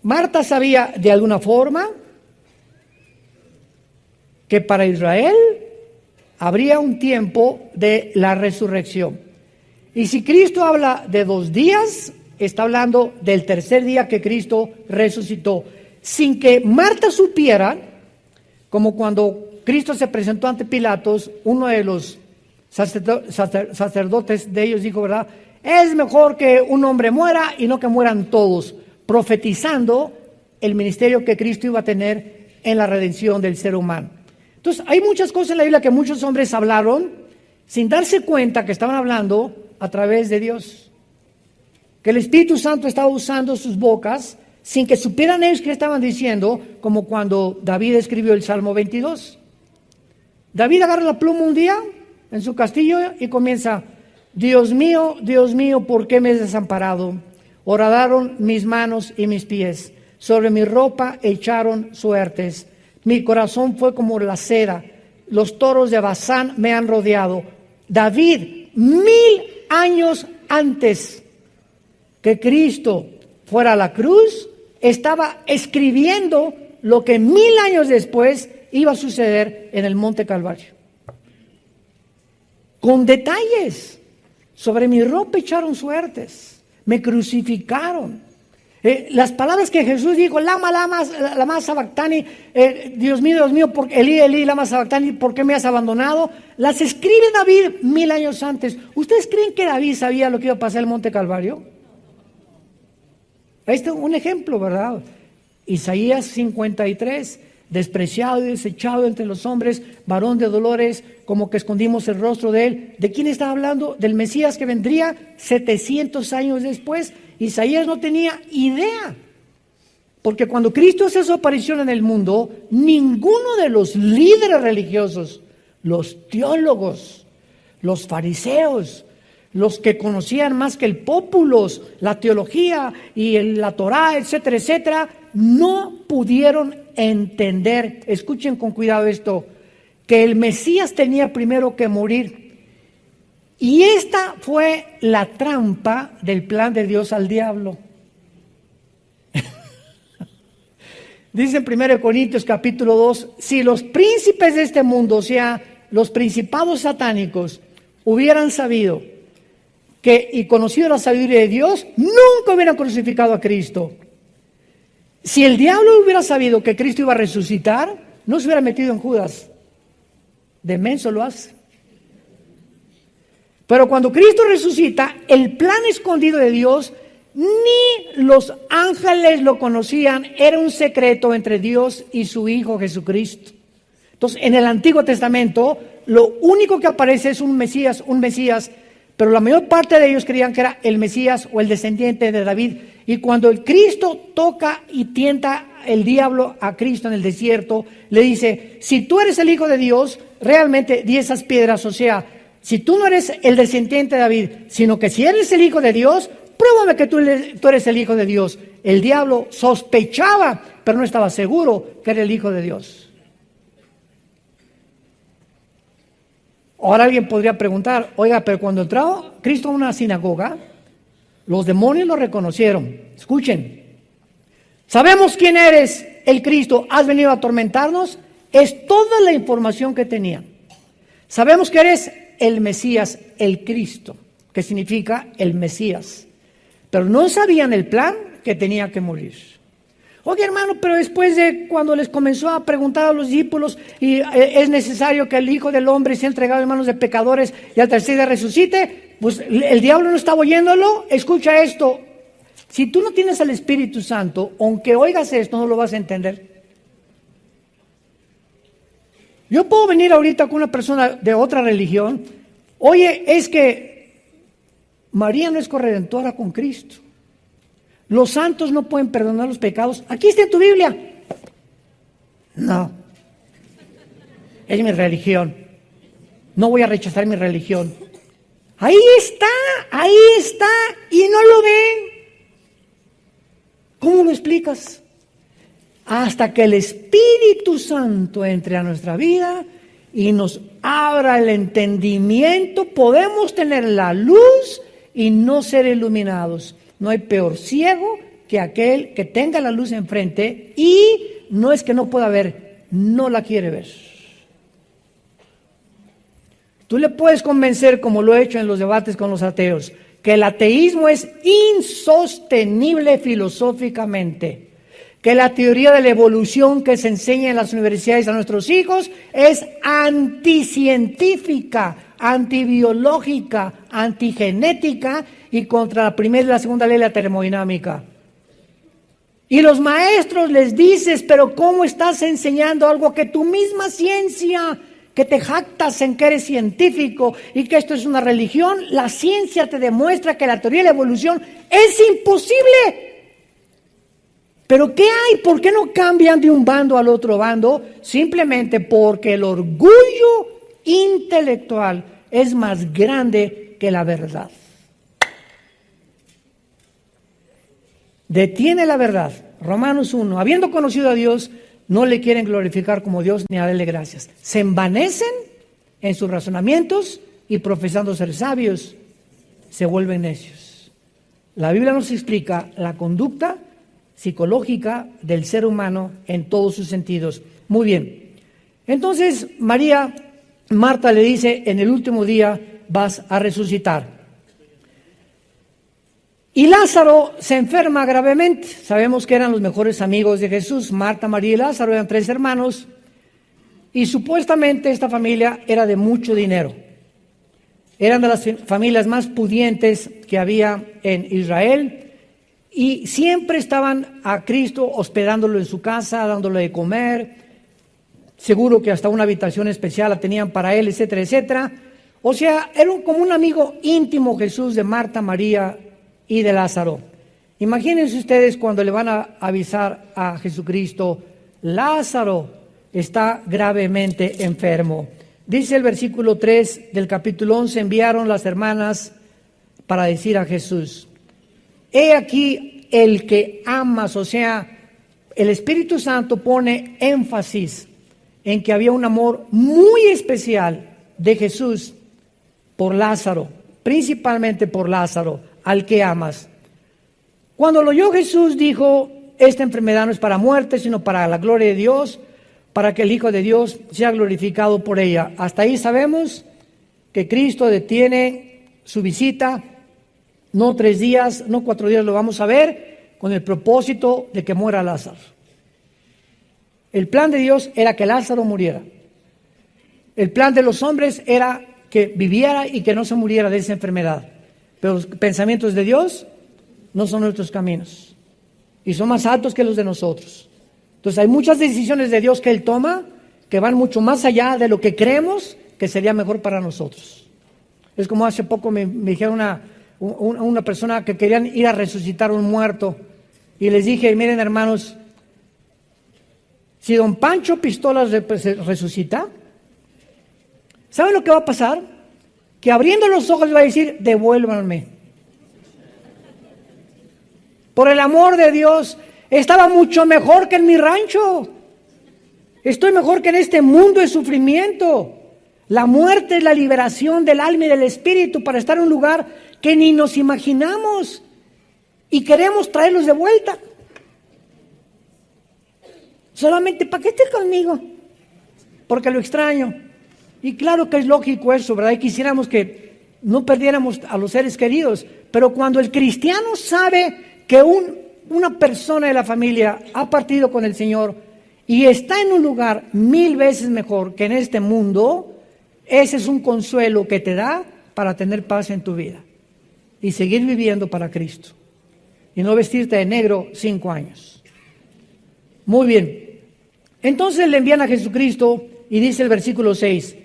Marta sabía de alguna forma que para Israel habría un tiempo de la resurrección. Y si Cristo habla de 2 días, está hablando del tercer día que Cristo resucitó. Sin que Marta supiera, como cuando Cristo se presentó ante Pilatos, uno de los sacerdotes de ellos dijo, ¿verdad? Es mejor que un hombre muera y no que mueran todos, profetizando el ministerio que Cristo iba a tener en la redención del ser humano. Entonces, hay muchas cosas en la Biblia que muchos hombres hablaron sin darse cuenta que estaban hablando a través de Dios. Que el Espíritu Santo estaba usando sus bocas sin que supieran ellos qué estaban diciendo, como cuando David escribió el Salmo 22. David agarra la pluma un día en su castillo y comienza, Dios mío, ¿por qué me has desamparado? Horadaron mis manos y mis pies, sobre mi ropa echaron suertes. Mi corazón fue como la seda, los toros de Basán me han rodeado. David, 1000 años antes que Cristo fuera a la cruz, estaba escribiendo lo que 1000 años después iba a suceder en el Monte Calvario. Con detalles. Sobre mi ropa echaron suertes, me crucificaron. Las palabras que Jesús dijo, lama sabactani, Dios mío, Elí, Elí, lama sabactani, ¿por qué me has abandonado? Las escribe David 1000 años antes. ¿Ustedes creen que David sabía lo que iba a pasar en el Monte Calvario? Ahí está un ejemplo, ¿verdad? Isaías 53, despreciado y desechado entre los hombres, varón de dolores, como que escondimos el rostro de él. ¿De quién está hablando? Del Mesías que vendría 700 años después. Isaías no tenía idea, porque cuando Cristo hace su aparición en el mundo, ninguno de los líderes religiosos, los teólogos, los fariseos, los que conocían más que el pópulos, la teología y la Torá, etcétera, etcétera, no pudieron entender, escuchen con cuidado esto, que el Mesías tenía primero que morir. Y esta fue la trampa del plan de Dios al diablo. Dice en 1 Corintios capítulo 2, si los príncipes de este mundo, o sea, los principados satánicos, hubieran sabido y conocido la sabiduría de Dios, nunca hubieran crucificado a Cristo. Si el diablo hubiera sabido que Cristo iba a resucitar, no se hubiera metido en Judas. De menso lo hace. Pero cuando Cristo resucita, el plan escondido de Dios, ni los ángeles lo conocían, era un secreto entre Dios y su Hijo Jesucristo. Entonces, en el Antiguo Testamento, lo único que aparece es un Mesías, pero la mayor parte de ellos creían que era el Mesías o el descendiente de David. Y cuando el Cristo toca y tienta el diablo a Cristo en el desierto, le dice, si tú eres el Hijo de Dios, realmente di esas piedras, o sea, si tú no eres el descendiente de David, sino que si eres el Hijo de Dios, pruébame que tú eres el Hijo de Dios. El diablo sospechaba, pero no estaba seguro que era el Hijo de Dios. Ahora alguien podría preguntar, oiga, pero cuando entró Cristo a una sinagoga, los demonios lo reconocieron. Escuchen, sabemos quién eres, el Cristo, has venido a atormentarnos. Es toda la información que tenían. Sabemos que eres el Mesías, el Cristo, que significa el Mesías. Pero no sabían el plan que tenía que morir. Oye, hermano, pero después de cuando les comenzó a preguntar a los discípulos y es necesario que el Hijo del Hombre sea entregado en manos de pecadores y al tercer día resucite, pues el diablo no estaba oyéndolo. Escucha esto, si tú no tienes al Espíritu Santo, aunque oigas esto, no lo vas a entender. Yo puedo venir ahorita con una persona de otra religión, oye, es que María no es corredentora con Cristo. Los santos no pueden perdonar los pecados. Aquí está en tu Biblia. No. Es mi religión. No voy a rechazar mi religión. Ahí está, y no lo ven. ¿Cómo lo explicas? hasta que el Espíritu Santo entre a nuestra vida y nos abra el entendimiento, podemos tener la luz y no ser iluminados. No hay peor ciego que aquel que tenga la luz enfrente y no es que no pueda ver, no la quiere ver. Tú le puedes convencer, como lo he hecho en los debates con los ateos, que el ateísmo es insostenible filosóficamente, que la teoría de la evolución que se enseña en las universidades a nuestros hijos es anticientífica, antibiológica, antigenética y contra la primera y la segunda ley de la termodinámica. Y los maestros les dices, pero ¿cómo estás enseñando algo que tu misma ciencia, que te jactas en que eres científico y que esto es una religión? La ciencia te demuestra que la teoría de la evolución es imposible. ¿Pero qué hay? ¿Por qué no cambian de un bando al otro bando? Simplemente porque el orgullo intelectual es más grande que la verdad. Detiene la verdad. Romanos 1. Habiendo conocido a Dios, no le quieren glorificar como Dios ni a darle gracias. Se envanecen en sus razonamientos y profesando ser sabios, se vuelven necios. La Biblia nos explica la conducta psicológica del ser humano en todos sus sentidos. Muy bien. Entonces, Marta le dice, en el último día vas a resucitar. Y Lázaro se enferma gravemente. Sabemos que eran los mejores amigos de Jesús. Marta, María y Lázaro eran 3 hermanos. Y supuestamente esta familia era de mucho dinero. Eran de las familias más pudientes que había en Israel. Y siempre estaban a Cristo hospedándolo en su casa, dándole de comer. Seguro que hasta una habitación especial la tenían para él, etcétera, etcétera. O sea, era como un amigo íntimo Jesús de Marta, María y de Lázaro. Imagínense ustedes cuando le van a avisar a Jesucristo, Lázaro está gravemente enfermo. Dice el versículo 3 del capítulo 11, enviaron las hermanas para decir a Jesús, he aquí el que amas, o sea, el Espíritu Santo pone énfasis en que había un amor muy especial de Jesús por Lázaro, principalmente por Lázaro, al que amas. Cuando lo oyó Jesús dijo, esta enfermedad no es para muerte, sino para la gloria de Dios, para que el Hijo de Dios sea glorificado por ella. Hasta ahí sabemos que Cristo detiene su visita, no 3 días, no 4 días, lo vamos a ver, con el propósito de que muera Lázaro. El plan de Dios era que Lázaro muriera. El plan de los hombres era que viviera y que no se muriera de esa enfermedad. Pero los pensamientos de Dios no son nuestros caminos y son más altos que los de nosotros. Entonces hay muchas decisiones de Dios que Él toma que van mucho más allá de lo que creemos que sería mejor para nosotros. Es como hace poco me dijeron una persona que querían ir a resucitar a un muerto y les dije, miren hermanos, si don Pancho Pistolas resucita, ¿saben lo que va a pasar? Que abriendo los ojos va a decir, devuélvanme. Por el amor de Dios, estaba mucho mejor que en mi rancho. Estoy mejor que en este mundo de sufrimiento. La muerte es la liberación del alma y del espíritu para estar en un lugar que ni nos imaginamos y queremos traerlos de vuelta. Solamente para que esté conmigo, porque lo extraño. Y claro que es lógico eso, ¿verdad? Y quisiéramos que no perdiéramos a los seres queridos, pero cuando el cristiano sabe que una persona de la familia ha partido con el Señor y está en un lugar 1000 veces mejor que en este mundo, ese es un consuelo que te da para tener paz en tu vida y seguir viviendo para Cristo y no vestirte de negro 5 años. Muy bien. Entonces le envían a Jesucristo y dice el versículo 6,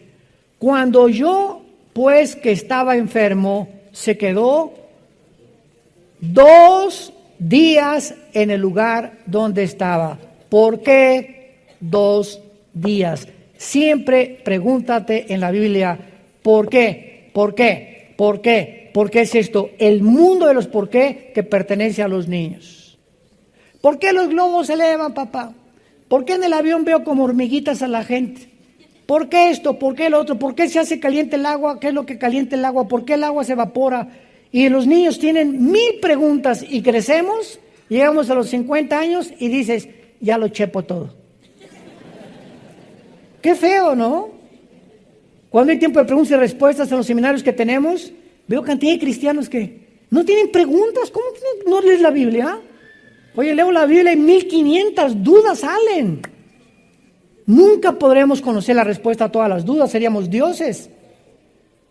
cuando oyó pues que estaba enfermo, se quedó 2 días en el lugar donde estaba. ¿Por qué 2 días? Siempre pregúntate en la Biblia, ¿por qué? ¿Por qué? ¿Por qué? ¿Por qué es esto? El mundo de los por qué que pertenece a los niños. ¿Por qué los globos se elevan, papá? ¿Por qué en el avión veo como hormiguitas a la gente? ¿Por qué esto? ¿Por qué lo otro? ¿Por qué se hace caliente el agua? ¿Qué es lo que calienta el agua? ¿Por qué el agua se evapora? Y los niños tienen 1000 preguntas y crecemos, llegamos a los 50 años y dices, ya lo chepo todo. Qué feo, ¿no? Cuando hay tiempo de preguntas y respuestas en los seminarios que tenemos, veo cantidad de cristianos que no tienen preguntas. ¿Cómo que no lees la Biblia? Oye, leo la Biblia y 1500 dudas salen. Nunca podremos conocer la respuesta a todas las dudas, seríamos dioses.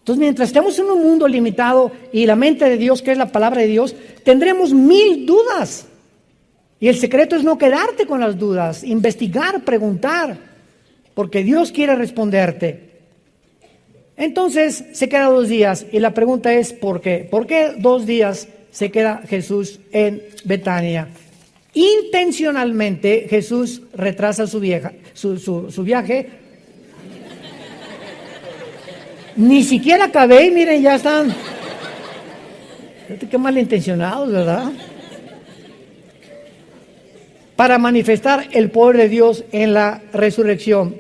Entonces, mientras estemos en un mundo limitado y la mente de Dios, que es la palabra de Dios, tendremos 1000 dudas. Y el secreto es no quedarte con las dudas, investigar, preguntar, porque Dios quiere responderte. Entonces, se queda 2 días y la pregunta es, ¿por qué? ¿Por qué 2 días se queda Jesús en Betania? Intencionalmente Jesús retrasa su viaje. Ni siquiera acabé y miren, ya están. Qué malintencionados, ¿verdad? Para manifestar el poder de Dios en la resurrección.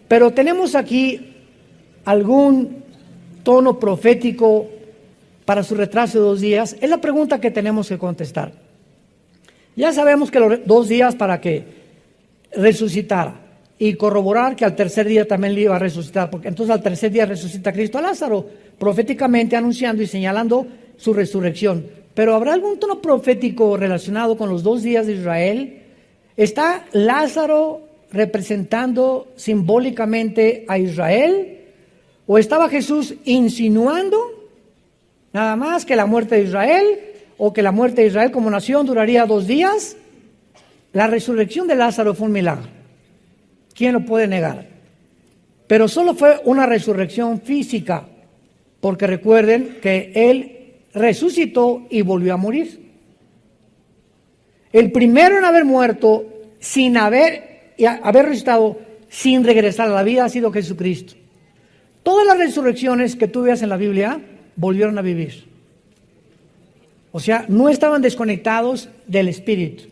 Pero tenemos aquí algún tono profético para su retraso de 2 días. Es la pregunta que tenemos que contestar. Ya sabemos que los 2 días para que resucitara y corroborar que al tercer día también le iba a resucitar, porque entonces al tercer día resucita Cristo a Lázaro, proféticamente anunciando y señalando su resurrección. Pero ¿habrá algún tono profético relacionado con los 2 días de Israel? ¿Está Lázaro representando simbólicamente a Israel? ¿O estaba Jesús insinuando nada más que la muerte de Israel, o que la muerte de Israel como nación duraría 2 días? La resurrección de Lázaro fue un milagro. ¿Quién lo puede negar? Pero solo fue una resurrección física, porque recuerden que él resucitó y volvió a morir. El primero en haber muerto sin haber resucitado, sin regresar a la vida, ha sido Jesucristo. Todas las resurrecciones que tú veas en la Biblia volvieron a vivir. O sea, no estaban desconectados del espíritu.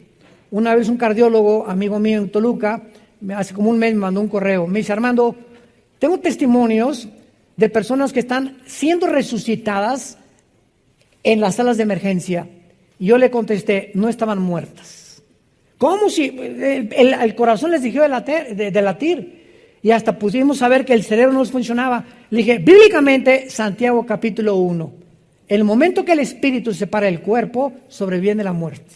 Una vez un cardiólogo, amigo mío en Toluca, hace como un mes me mandó un correo. Me dice, Armando, tengo testimonios de personas que están siendo resucitadas en las salas de emergencia. Y yo le contesté, no estaban muertas. ¿Cómo si el corazón les dejó de latir? Y hasta pudimos saber que el cerebro no funcionaba. Le dije, bíblicamente, Santiago capítulo 1, el momento que el espíritu se separa del cuerpo, sobreviene la muerte.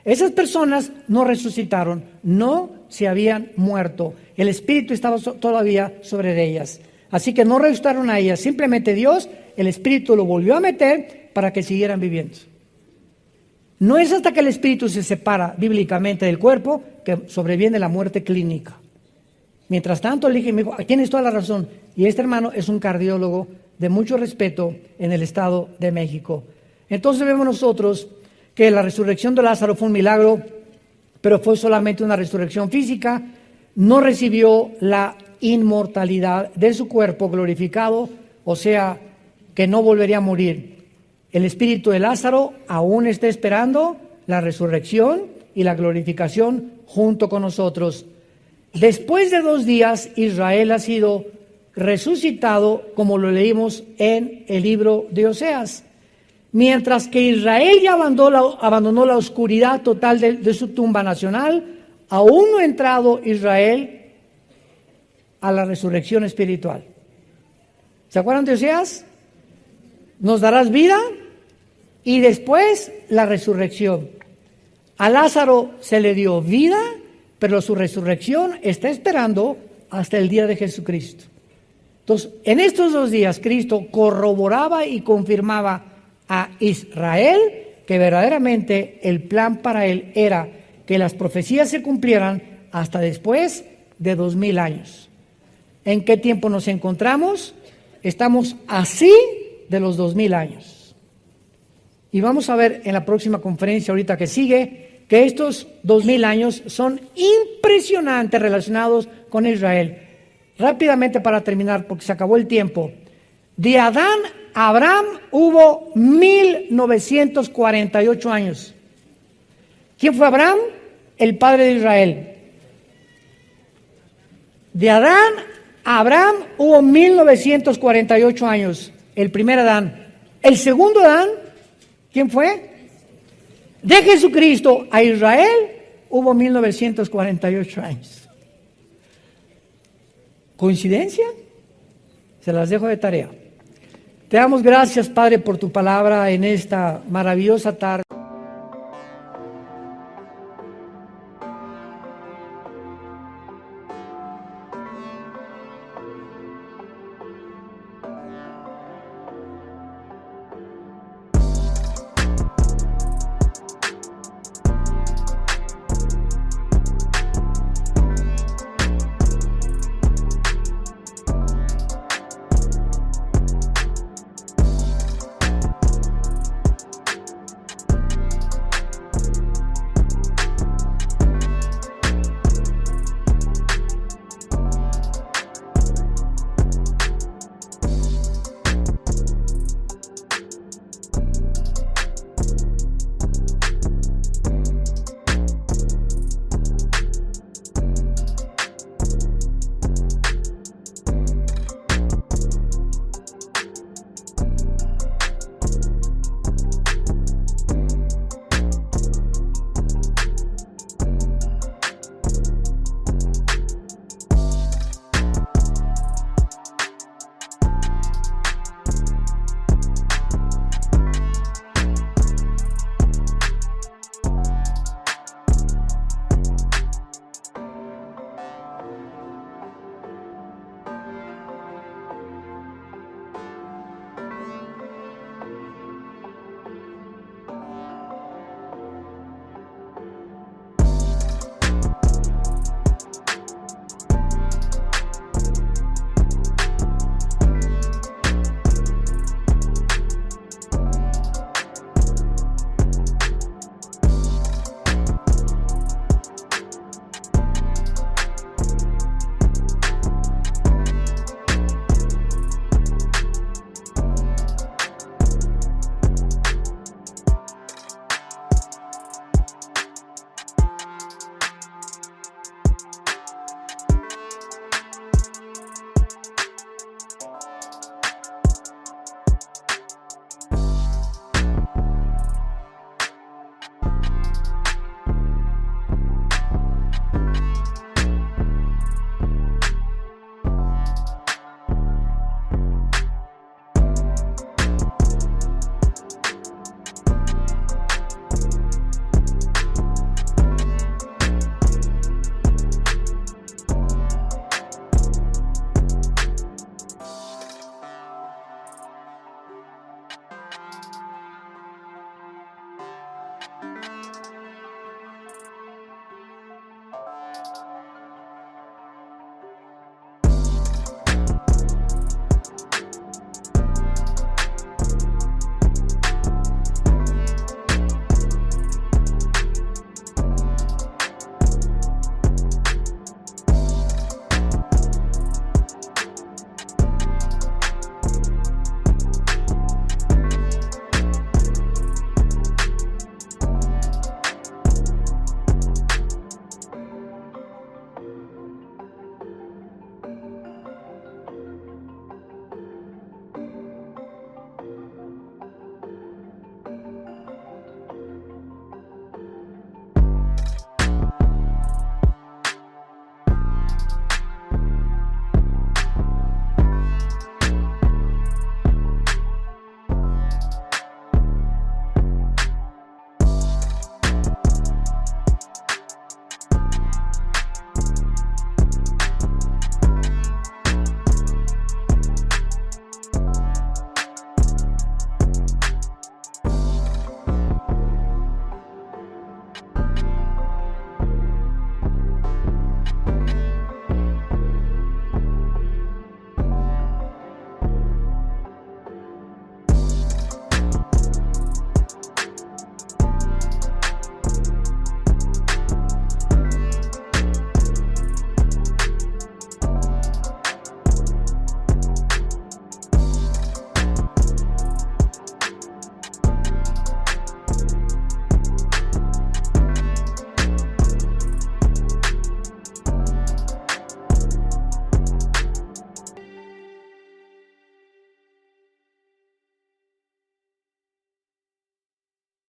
Esas personas no resucitaron, no se habían muerto. El espíritu estaba todavía sobre ellas. Así que no resucitaron a ellas, simplemente Dios, el espíritu lo volvió a meter para que siguieran viviendo. No es hasta que el espíritu se separa bíblicamente del cuerpo que sobreviene la muerte clínica. Mientras tanto, le dije, tienes toda la razón. Y este hermano es un cardiólogo de mucho respeto en el Estado de México. Entonces vemos nosotros que la resurrección de Lázaro fue un milagro, pero fue solamente una resurrección física. No recibió la inmortalidad de su cuerpo glorificado, o sea, que no volvería a morir. El espíritu de Lázaro aún está esperando la resurrección y la glorificación junto con nosotros. Después de 2 días, Israel ha sido resucitado, como lo leímos en el libro de Oseas. Mientras que Israel ya abandonó la oscuridad total de su tumba nacional, aún no ha entrado Israel a la resurrección espiritual. ¿Se acuerdan de Oseas? Nos darás vida y después la resurrección. A Lázaro se le dio vida, pero su resurrección está esperando hasta el día de Jesucristo. Entonces, en estos 2 días, Cristo corroboraba y confirmaba a Israel que verdaderamente el plan para él era que las profecías se cumplieran hasta después de 2000 años. ¿En qué tiempo nos encontramos? Estamos así de los 2000 años. Y vamos a ver en la próxima conferencia ahorita que sigue que estos 2000 años son impresionantes relacionados con Israel. Rápidamente para terminar, porque se acabó el tiempo. De Adán a Abraham hubo 1948 años. ¿Quién fue Abraham? El padre de Israel. De Adán a Abraham hubo 1948 años, el primer Adán. El segundo Adán, ¿quién fue? De Jesucristo a Israel hubo 1948 años. ¿Coincidencia? Se las dejo de tarea. Te damos gracias, Padre, por tu palabra en esta maravillosa tarde.